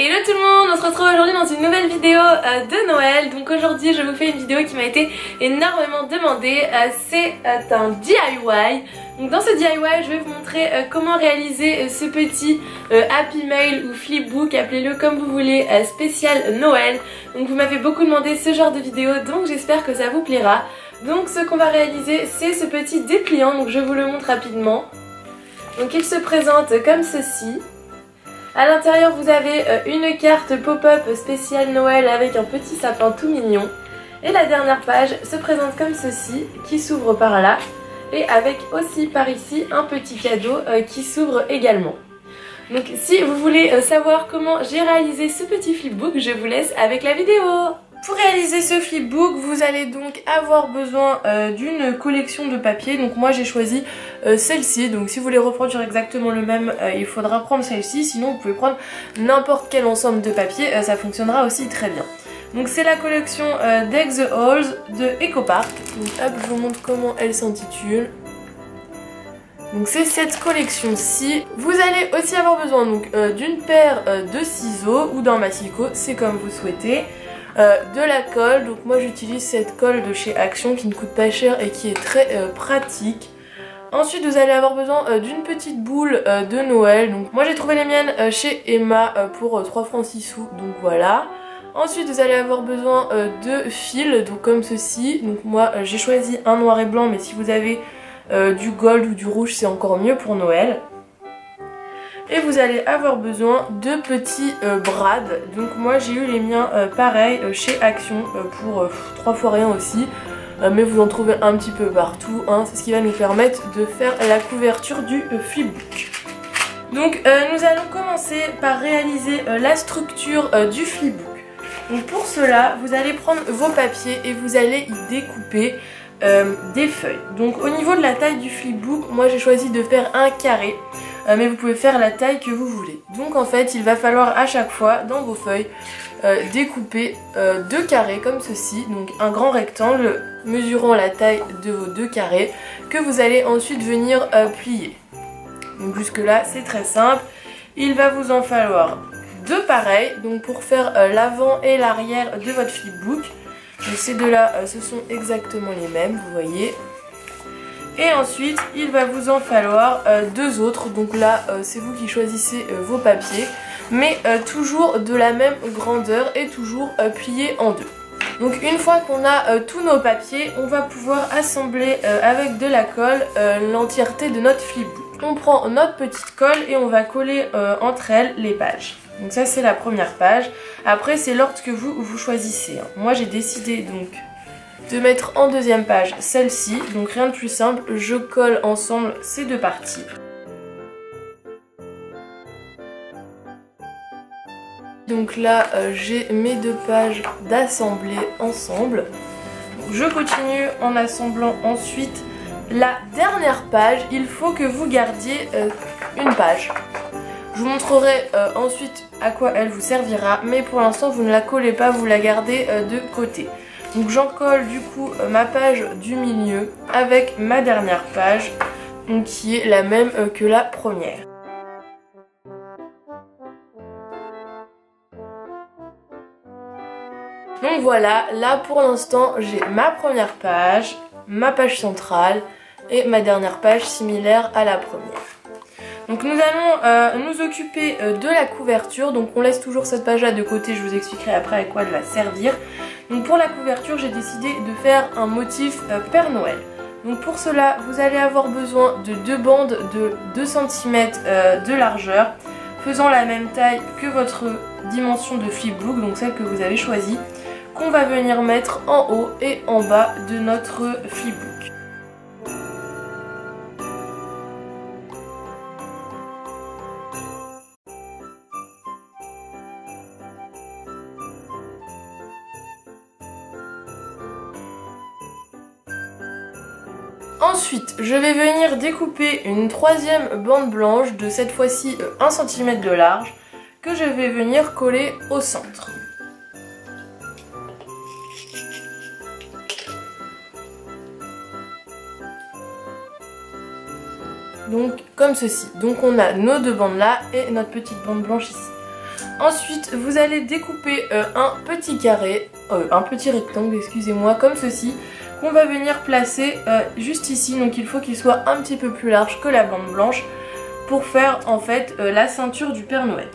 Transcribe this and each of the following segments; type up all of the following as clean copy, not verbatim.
Hello tout le monde, on se retrouve aujourd'hui dans une nouvelle vidéo de Noël. Donc aujourd'hui je vous fais une vidéo qui m'a été énormément demandée, c'est un DIY. Donc dans ce DIY je vais vous montrer comment réaliser ce petit Happy Mail ou flipbook, appelez-le comme vous voulez, spécial Noël. Donc vous m'avez beaucoup demandé ce genre de vidéo, donc j'espère que ça vous plaira. Donc ce qu'on va réaliser c'est ce petit dépliant, donc je vous le montre rapidement. Donc il se présente comme ceci. À l'intérieur vous avez une carte pop-up spéciale Noël avec un petit sapin tout mignon. Et la dernière page se présente comme ceci, qui s'ouvre par là. Et avec aussi par ici un petit cadeau qui s'ouvre également. Donc si vous voulez savoir comment j'ai réalisé ce petit flipbook, je vous laisse avec la vidéo. Pour réaliser ce flipbook, vous allez donc avoir besoin d'une collection de papier. Donc moi j'ai choisi celle-ci. Donc si vous voulez reproduire exactement le même, il faudra prendre celle-ci. Sinon vous pouvez prendre n'importe quel ensemble de papier, ça fonctionnera aussi très bien. Donc c'est la collection Deck the Halls de EcoPark. Donc hop, je vous montre comment elle s'intitule. Donc c'est cette collection-ci. Vous allez aussi avoir besoin donc d'une paire de ciseaux ou d'un massicot, c'est comme vous souhaitez. De la colle, donc moi j'utilise cette colle de chez Action qui ne coûte pas cher et qui est très pratique. Ensuite vous allez avoir besoin d'une petite boule de Noël, donc moi j'ai trouvé les miennes chez Emma pour 3 francs 6 sous, donc voilà. Ensuite vous allez avoir besoin de fils, donc comme ceci, donc moi j'ai choisi un noir et blanc, mais si vous avez du gold ou du rouge c'est encore mieux pour Noël. Et vous allez avoir besoin de petits brades. Donc moi j'ai eu les miens pareil chez Action pour 3 fois rien aussi. Mais vous en trouvez un petit peu partout, hein. C'est ce qui va nous permettre de faire la couverture du flipbook. Donc nous allons commencer par réaliser la structure du flipbook. Donc pour cela vous allez prendre vos papiers et vous allez y découper des feuilles. Donc au niveau de la taille du flipbook, moi j'ai choisi de faire un carré. Mais vous pouvez faire la taille que vous voulez. Donc en fait il va falloir à chaque fois dans vos feuilles découper 2 carrés comme ceci. Donc un grand rectangle mesurant la taille de vos 2 carrés que vous allez ensuite venir plier. Donc jusque là c'est très simple. Il va vous en falloir 2 pareils donc pour faire l'avant et l'arrière de votre flipbook. Donc ces deux là ce sont exactement les mêmes, vous voyez. Et ensuite, il va vous en falloir 2 autres. Donc là, c'est vous qui choisissez vos papiers. Mais toujours de la même grandeur et toujours pliés en 2. Donc une fois qu'on a tous nos papiers, on va pouvoir assembler avec de la colle l'entièreté de notre flipbook. On prend notre petite colle et on va coller entre elles les pages. Donc ça c'est la première page. Après c'est l'ordre que vous choisissez. Moi j'ai décidé donc de mettre en deuxième page celle-ci, donc rien de plus simple, je colle ensemble ces 2 parties. Donc là j'ai mes 2 pages d'assemblée ensemble. Donc, je continue en assemblant ensuite la dernière page. Il faut que vous gardiez une page. Je vous montrerai ensuite à quoi elle vous servira, mais pour l'instant vous ne la collez pas, vous la gardez de côté. Donc j'en colle du coup ma page du milieu avec ma dernière page, donc qui est la même que la première. Donc voilà, là pour l'instant j'ai ma première page, ma page centrale et ma dernière page similaire à la première. Donc nous allons nous occuper de la couverture, donc on laisse toujours cette page là de côté, je vous expliquerai après à quoi elle va servir. Donc pour la couverture j'ai décidé de faire un motif Père Noël. Donc pour cela vous allez avoir besoin de 2 bandes de 2 cm de largeur, faisant la même taille que votre dimension de flipbook, donc celle que vous avez choisie, qu'on va venir mettre en haut et en bas de notre flipbook. Ensuite, je vais venir découper une 3e bande blanche de cette fois-ci 1 cm de large que je vais venir coller au centre. Donc comme ceci. Donc on a nos 2 bandes là et notre petite bande blanche ici. Ensuite vous allez découper un petit carré, un petit rectangle excusez-moi, comme ceci, qu'on va venir placer juste ici. Donc il faut qu'il soit un petit peu plus large que la bande blanche pour faire en fait la ceinture du Père Noël.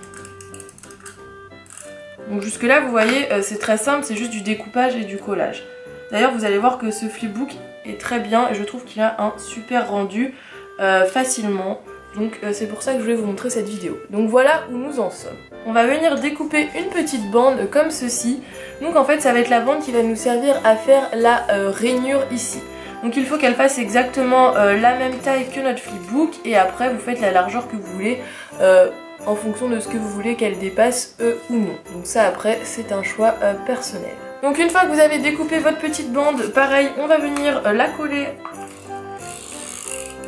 Donc jusque là vous voyez c'est très simple, c'est juste du découpage et du collage. D'ailleurs vous allez voir que ce flipbook est très bien et je trouve qu'il a un super rendu facilement. Donc c'est pour ça que je voulais vous montrer cette vidéo. Donc voilà où nous en sommes. On va venir découper une petite bande comme ceci. Donc en fait ça va être la bande qui va nous servir à faire la rainure ici. Donc il faut qu'elle fasse exactement la même taille que notre flipbook et après vous faites la largeur que vous voulez en fonction de ce que vous voulez qu'elle dépasse ou non. Donc ça après c'est un choix personnel. Donc une fois que vous avez découpé votre petite bande, pareil on va venir la coller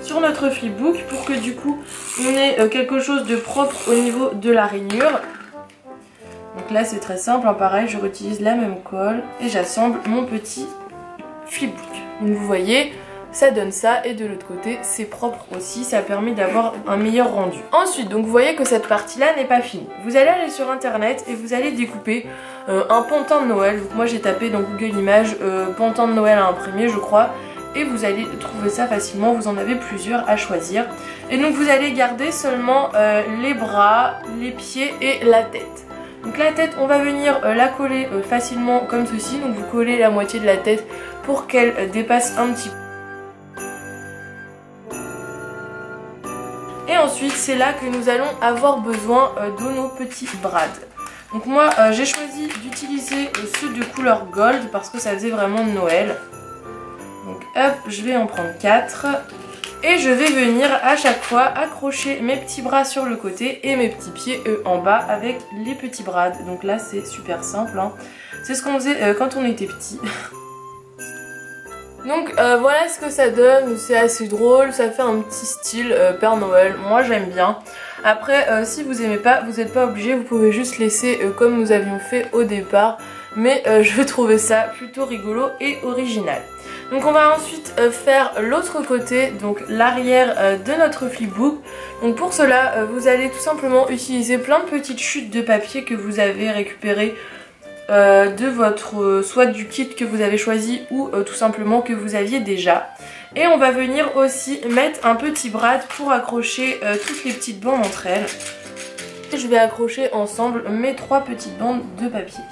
sur notre flipbook pour que du coup on ait quelque chose de propre au niveau de la rainure. Donc là c'est très simple, hein, pareil je réutilise la même colle et j'assemble mon petit flipbook. Donc vous voyez ça donne ça et de l'autre côté c'est propre aussi, ça permet d'avoir un meilleur rendu. Ensuite donc vous voyez que cette partie là n'est pas finie. Vous allez aller sur internet et vous allez découper un pantin de Noël. Donc moi j'ai tapé dans Google Images pantin de Noël à imprimer je crois. Et vous allez trouver ça facilement, vous en avez plusieurs à choisir. Et donc vous allez garder seulement les bras, les pieds et la tête. Donc la tête on va venir la coller facilement comme ceci. Donc vous collez la moitié de la tête pour qu'elle dépasse un petit peu. Et ensuite c'est là que nous allons avoir besoin de nos petits brades. Donc moi j'ai choisi d'utiliser ceux de couleur gold parce que ça faisait vraiment Noël. Donc hop, je vais en prendre 4 et je vais venir à chaque fois accrocher mes petits bras sur le côté et mes petits pieds en bas avec les petits brades. Donc là c'est super simple, hein. C'est ce qu'on faisait quand on était petit. Donc voilà ce que ça donne, c'est assez drôle, ça fait un petit style Père Noël, moi j'aime bien. Après si vous aimez pas, vous n'êtes pas obligé, vous pouvez juste laisser comme nous avions fait au départ. Mais je trouvais ça plutôt rigolo et original. Donc on va ensuite faire l'autre côté, donc l'arrière de notre flipbook. Donc pour cela vous allez tout simplement utiliser plein de petites chutes de papier que vous avez récupérées de votre soit du kit que vous avez choisi ou tout simplement que vous aviez déjà. Et on va venir aussi mettre un petit brad pour accrocher toutes les petites bandes entre elles. Et je vais accrocher ensemble mes 3 petites bandes de papier.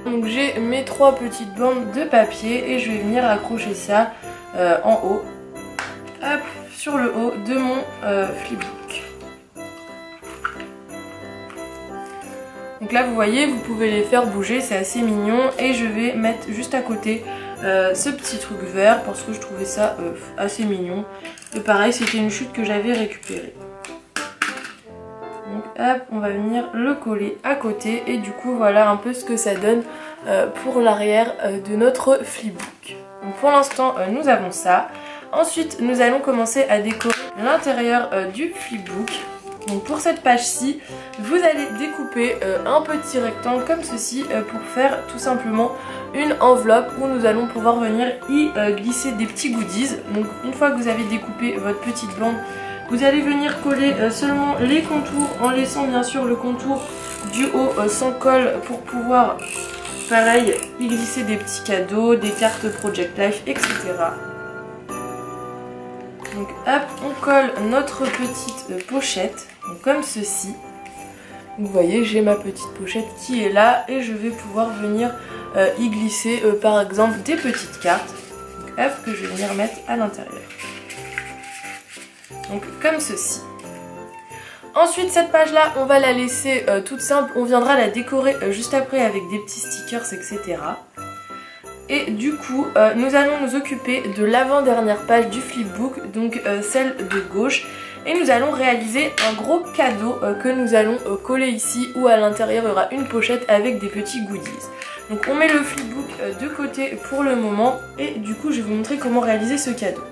Donc j'ai mes 3 petites bandes de papier et je vais venir accrocher ça en haut, hop, sur le haut de mon flipbook. Donc là vous voyez, vous pouvez les faire bouger, c'est assez mignon. Et je vais mettre juste à côté ce petit truc vert parce que je trouvais ça assez mignon. Et pareil, c'était une chute que j'avais récupérée. Donc hop, on va venir le coller à côté et du coup voilà un peu ce que ça donne pour l'arrière de notre flipbook. Donc pour l'instant nous avons ça. Ensuite nous allons commencer à décorer l'intérieur du flipbook. Donc pour cette page-ci, vous allez découper un petit rectangle comme ceci pour faire tout simplement une enveloppe où nous allons pouvoir venir y glisser des petits goodies. Donc une fois que vous avez découpé votre petite bande, vous allez venir coller seulement les contours en laissant bien sûr le contour du haut sans colle pour pouvoir, pareil, y glisser des petits cadeaux, des cartes Project Life, etc. Donc hop, on colle notre petite pochette, donc comme ceci. Vous voyez, j'ai ma petite pochette qui est là et je vais pouvoir venir y glisser par exemple des petites cartes. Donc hop, que je vais venir mettre à l'intérieur. Donc comme ceci. Ensuite cette page là on va la laisser toute simple, on viendra la décorer juste après avec des petits stickers etc. Et du coup nous allons nous occuper de l'avant-dernière page du flipbook, donc celle de gauche. Et nous allons réaliser un gros cadeau que nous allons coller ici où à l'intérieur il y aura une pochette avec des petits goodies. Donc on met le flipbook de côté pour le moment et du coup je vais vous montrer comment réaliser ce cadeau.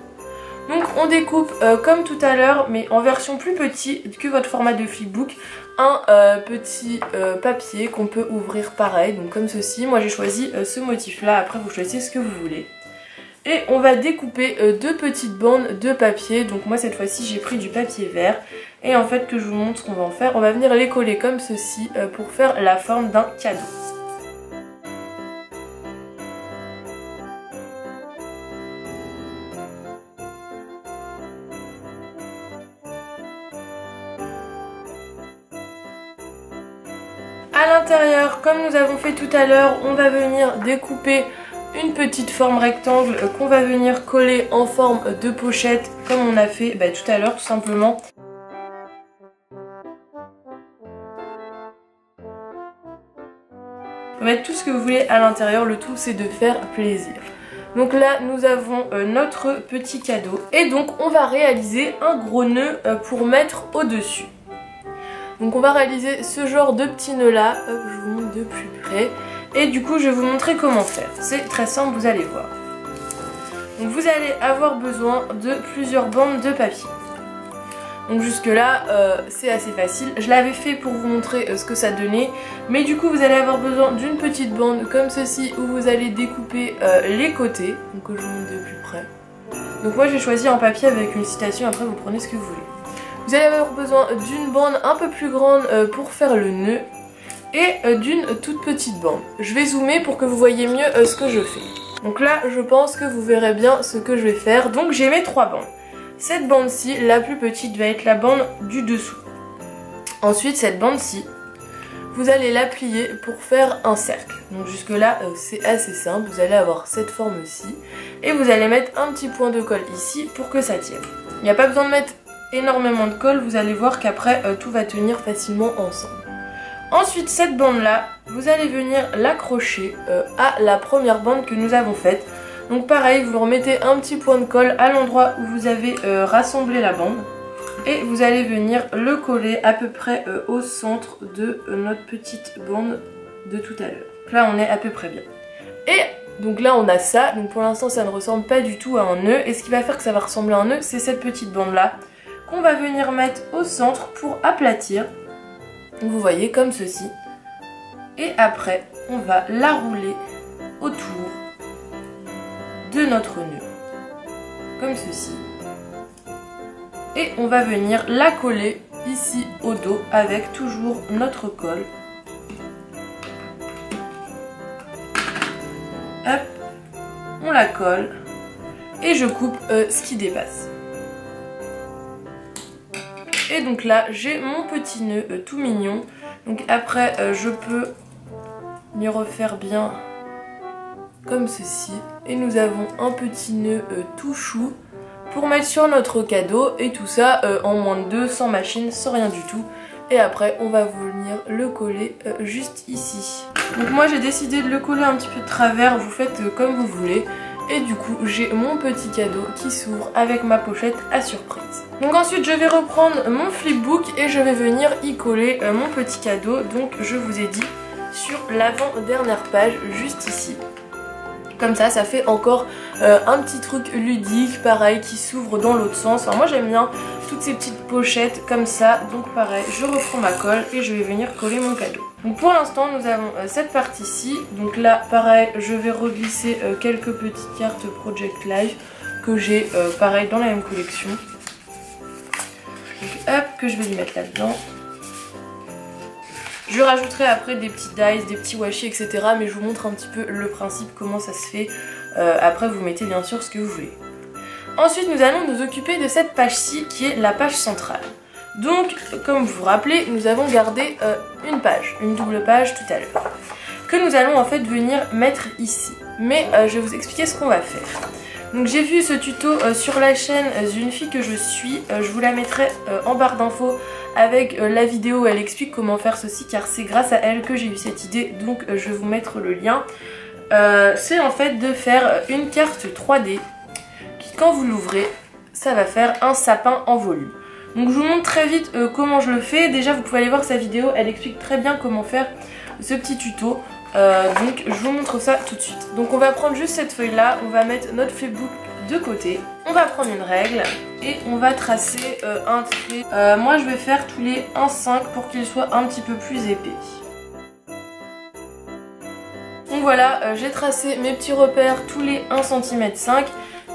Donc on découpe comme tout à l'heure mais en version plus petite que votre format de flipbook un petit papier qu'on peut ouvrir pareil, donc comme ceci. Moi j'ai choisi ce motif là, après vous choisissez ce que vous voulez. Et on va découper deux petites bandes de papier. Donc moi cette fois-ci j'ai pris du papier vert. Et en fait que je vous montre ce qu'on va en faire. On va venir les coller comme ceci pour faire la forme d'un cadeau. À l'intérieur, comme nous avons fait tout à l'heure, on va venir découper une petite forme rectangle qu'on va venir coller en forme de pochette comme on a fait tout à l'heure tout simplement. Vous pouvez mettre tout ce que vous voulez à l'intérieur, le tout c'est de faire plaisir. Donc là nous avons notre petit cadeau et donc on va réaliser un gros nœud pour mettre au-dessus. Donc on va réaliser ce genre de petit nœud là, hop, je vous montre de plus près. Et du coup je vais vous montrer comment faire. C'est très simple, vous allez voir. Donc vous allez avoir besoin de plusieurs bandes de papier. Donc jusque là c'est assez facile. Je l'avais fait pour vous montrer ce que ça donnait. Mais du coup vous allez avoir besoin d'une petite bande comme ceci où vous allez découper les côtés. Donc je vous montre de plus près. Donc moi j'ai choisi un papier avec une citation, après vous prenez ce que vous voulez. Vous allez avoir besoin d'une bande un peu plus grande pour faire le nœud et d'une toute petite bande. Je vais zoomer pour que vous voyez mieux ce que je fais. Donc là je pense que vous verrez bien ce que je vais faire. Donc j'ai mes trois bandes. Cette bande-ci, la plus petite, va être la bande du dessous. Ensuite cette bande-ci, vous allez la plier pour faire un cercle. Donc jusque là c'est assez simple. Vous allez avoir cette forme-ci et vous allez mettre un petit point de colle ici pour que ça tienne. Il n'y a pas besoin de mettre énormément de colle, vous allez voir qu'après tout va tenir facilement ensemble. Ensuite cette bande là, vous allez venir l'accrocher à la première bande que nous avons faite. Donc pareil, vous remettez un petit point de colle à l'endroit où vous avez rassemblé la bande. Et vous allez venir le coller à peu près au centre de notre petite bande de tout à l'heure. Là on est à peu près bien. Et donc là on a ça, donc pour l'instant ça ne ressemble pas du tout à un nœud. Et ce qui va faire que ça va ressembler à un nœud, c'est cette petite bande là. On va venir mettre au centre pour aplatir. Vous voyez comme ceci. Et après on va la rouler autour de notre nœud. Comme ceci. Et on va venir la coller ici au dos avec toujours notre colle. Hop, on la colle. Et je coupe ce qui dépasse. Et donc là j'ai mon petit nœud tout mignon. Donc après je peux m'y refaire bien comme ceci. Et nous avons un petit nœud tout chou pour mettre sur notre cadeau. Et tout ça en moins de 2, sans machine, sans rien du tout. Et après on va venir le coller juste ici. Donc moi j'ai décidé de le coller un petit peu de travers. Vous faites comme vous voulez. Et du coup j'ai mon petit cadeau qui s'ouvre avec ma pochette à surprise. Donc ensuite je vais reprendre mon flipbook et je vais venir y coller mon petit cadeau. Donc je vous ai dit sur l'avant-dernière page juste ici. Comme ça, ça fait encore un petit truc ludique, pareil, qui s'ouvre dans l'autre sens. Alors moi j'aime bien toutes ces petites pochettes comme ça. Donc pareil, je reprends ma colle et je vais venir coller mon cadeau. Donc pour l'instant nous avons cette partie-ci. Donc là pareil, je vais reglisser quelques petites cartes Project Life que j'ai pareil dans la même collection. Donc hop, que je vais les mettre là-dedans. Je rajouterai après des petits dies, des petits washi, etc. Mais je vous montre un petit peu le principe, comment ça se fait. Après vous mettez bien sûr ce que vous voulez. Ensuite nous allons nous occuper de cette page-ci qui est la page centrale. Donc comme vous vous rappelez, nous avons gardé une page, une double page tout à l'heure. Que nous allons en fait venir mettre ici. Mais je vais vous expliquer ce qu'on va faire. Donc j'ai vu ce tuto sur la chaîne d'une fille que je suis. Je vous la mettrai en barre d'infos avec la vidéo où elle explique comment faire ceci, car c'est grâce à elle que j'ai eu cette idée, donc je vais vous mettre le lien. C'est en fait de faire une carte 3D qui, quand vous l'ouvrez, ça va faire un sapin en volume. Donc je vous montre très vite comment je le fais. Déjà vous pouvez aller voir sa vidéo, elle explique très bien comment faire ce petit tuto. Donc je vous montre ça tout de suite. Donc on va prendre juste cette feuille là, on va mettre notre flipbook de côté. On va prendre une règle et on va tracer un trait. Moi je vais faire tous les 1,5 pour qu'il soit un petit peu plus épais. Donc Donc voilà, j'ai tracé mes petits repères tous les 1,5 cm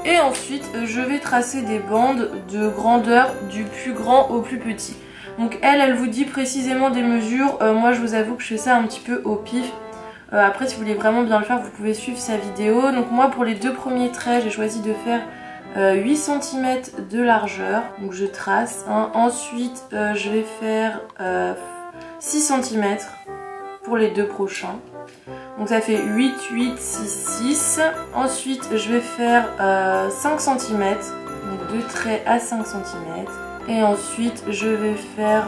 et ensuite je vais tracer des bandes de grandeur du plus grand au plus petit. Donc elle vous dit précisément des mesures, moi je vous avoue que je fais ça un petit peu au pif. Après si vous voulez vraiment bien le faire vous pouvez suivre sa vidéo. Donc moi pour les deux premiers traits j'ai choisi de faire 8 cm de largeur, donc je trace. Ensuite je vais faire 6 cm pour les deux prochains. Donc ça fait 8, 8, 6, 6. Ensuite je vais faire 5 cm, donc 2 traits à 5 cm. Et ensuite je vais faire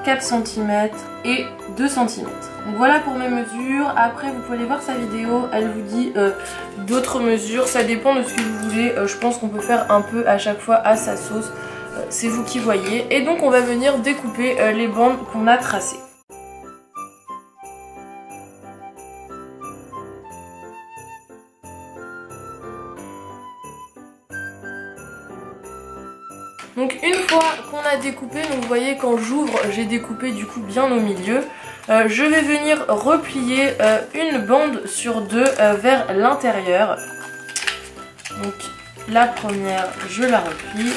4 cm et 2 cm. Donc voilà pour mes mesures. Après vous pouvez aller voir sa vidéo, elle vous dit d'autres mesures. Ça dépend de ce que vous voulez. Je pense qu'on peut faire un peu à chaque fois à sa sauce. C'est vous qui voyez. Et donc on va venir découper les bandes qu'on a tracées. Donc une fois qu'on a découpé, donc vous voyez quand j'ouvre j'ai découpé du coup bien au milieu, je vais venir replier une bande sur deux vers l'intérieur. Donc la première je la replie.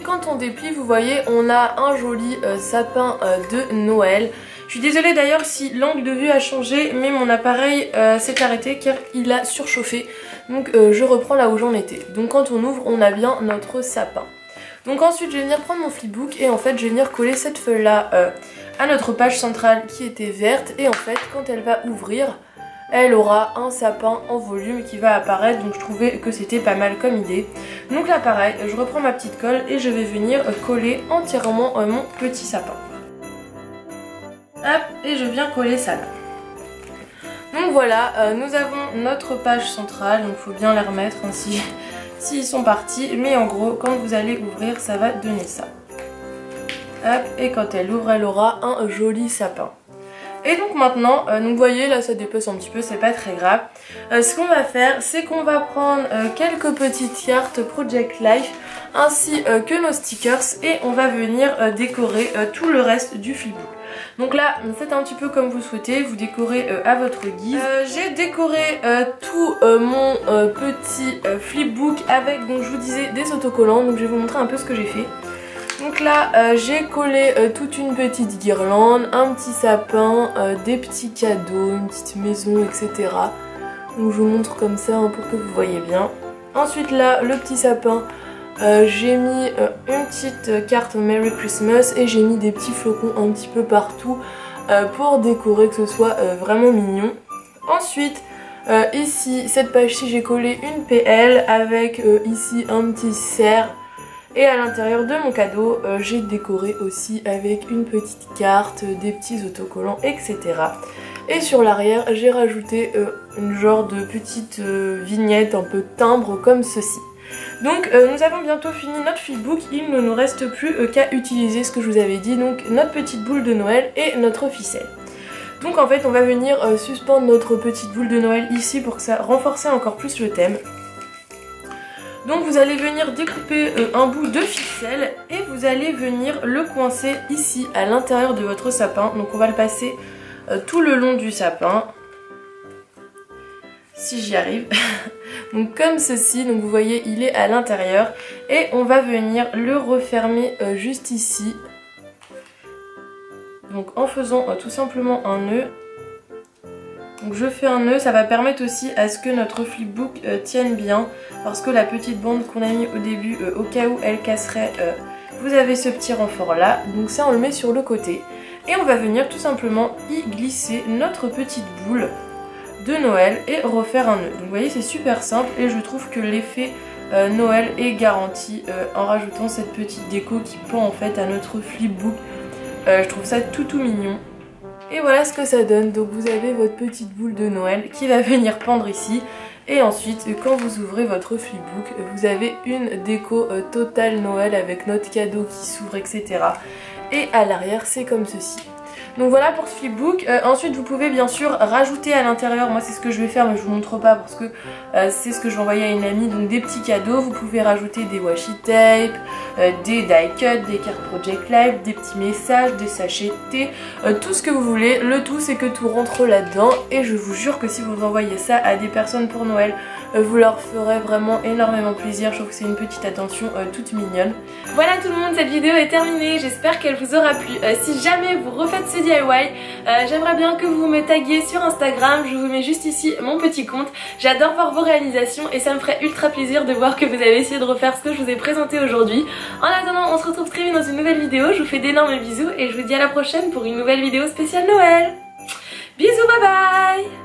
Quand on déplie, vous voyez, on a un joli sapin de Noël. Je suis désolée d'ailleurs si l'angle de vue a changé, mais mon appareil s'est arrêté car il a surchauffé. Donc je reprends là où j'en étais. Donc quand on ouvre, on a bien notre sapin. Donc ensuite, je vais venir prendre mon flipbook et en fait, je vais venir coller cette feuille-là à notre page centrale qui était verte. Et en fait, quand elle va ouvrir, elle aura un sapin en volume qui va apparaître, donc je trouvais que c'était pas mal comme idée. Donc là pareil, je reprends ma petite colle et je vais venir coller entièrement mon petit sapin. Hop, et je viens coller ça là. Donc voilà, nous avons notre page centrale, donc il faut bien les remettre ainsi s'ils sont partis. Mais en gros, quand vous allez ouvrir, ça va donner ça. Hop, et quand elle ouvre, elle aura un joli sapin. Et donc maintenant, vous voyez là ça dépasse un petit peu, c'est pas très grave. Ce qu'on va faire, c'est qu'on va prendre quelques petites cartes Project Life ainsi que nos stickers et on va venir décorer tout le reste du flipbook. Donc là, faites un petit peu comme vous souhaitez, vous décorez à votre guise. J'ai décoré tout mon petit flipbook avec, donc je vous disais, des autocollants, donc je vais vous montrer un peu ce que j'ai fait. Donc là j'ai collé toute une petite guirlande, un petit sapin, des petits cadeaux, une petite maison, etc. Donc je vous montre comme ça pour que vous voyez bien. Ensuite là le petit sapin, j'ai mis une petite carte Merry Christmas et j'ai mis des petits flocons un petit peu partout pour décorer, que ce soit vraiment mignon. Ensuite ici cette page-ci j'ai collé une PL avec ici un petit cerf. Et à l'intérieur de mon cadeau, j'ai décoré aussi avec une petite carte, des petits autocollants, etc. Et sur l'arrière, j'ai rajouté une genre de petite vignette, un peu timbre comme ceci. Donc nous avons bientôt fini notre flipbook, il ne nous reste plus qu'à utiliser ce que je vous avais dit, donc notre petite boule de Noël et notre ficelle. Donc en fait on va venir suspendre notre petite boule de Noël ici pour que ça renforce encore plus le thème. Donc vous allez venir découper un bout de ficelle et vous allez venir le coincer ici à l'intérieur de votre sapin. Donc on va le passer tout le long du sapin, si j'y arrive. Donc comme ceci, donc vous voyez il est à l'intérieur et on va venir le refermer juste ici. Donc en faisant tout simplement un nœud. Donc je fais un nœud, ça va permettre aussi à ce que notre flipbook tienne bien, parce que la petite bande qu'on a mis au début, au cas où elle casserait, vous avez ce petit renfort là, donc ça on le met sur le côté. Et on va venir tout simplement y glisser notre petite boule de Noël et refaire un nœud. Donc vous voyez c'est super simple et je trouve que l'effet Noël est garanti en rajoutant cette petite déco qui pend en fait à notre flipbook. Je trouve ça tout mignon. Et voilà ce que ça donne, donc vous avez votre petite boule de Noël qui va venir pendre ici. Et ensuite, quand vous ouvrez votre flipbook, vous avez une déco totale Noël avec notre cadeau qui s'ouvre, etc. Et à l'arrière, c'est comme ceci. Donc voilà pour ce flipbook. Ensuite vous pouvez bien sûr rajouter à l'intérieur, moi c'est ce que je vais faire mais je vous montre pas parce que c'est ce que je vais envoyer à une amie, donc des petits cadeaux. Vous pouvez rajouter des washi tape, des die cut, des cartes Project Life, des petits messages, des sachets de thé, tout ce que vous voulez. Le tout c'est que tout rentre là-dedans et je vous jure que si vous envoyez ça à des personnes pour Noël, vous leur ferez vraiment énormément plaisir. Je trouve que c'est une petite attention toute mignonne. Voilà tout le monde, cette vidéo est terminée, j'espère qu'elle vous aura plu. Si jamais vous refaites ce DIY, j'aimerais bien que vous me taguiez sur Instagram, je vous mets juste ici mon petit compte. J'adore voir vos réalisations et ça me ferait ultra plaisir de voir que vous avez essayé de refaire ce que je vous ai présenté aujourd'hui. En attendant, on se retrouve très vite dans une nouvelle vidéo, je vous fais d'énormes bisous et je vous dis à la prochaine pour une nouvelle vidéo spéciale Noël. Bisous, bye bye.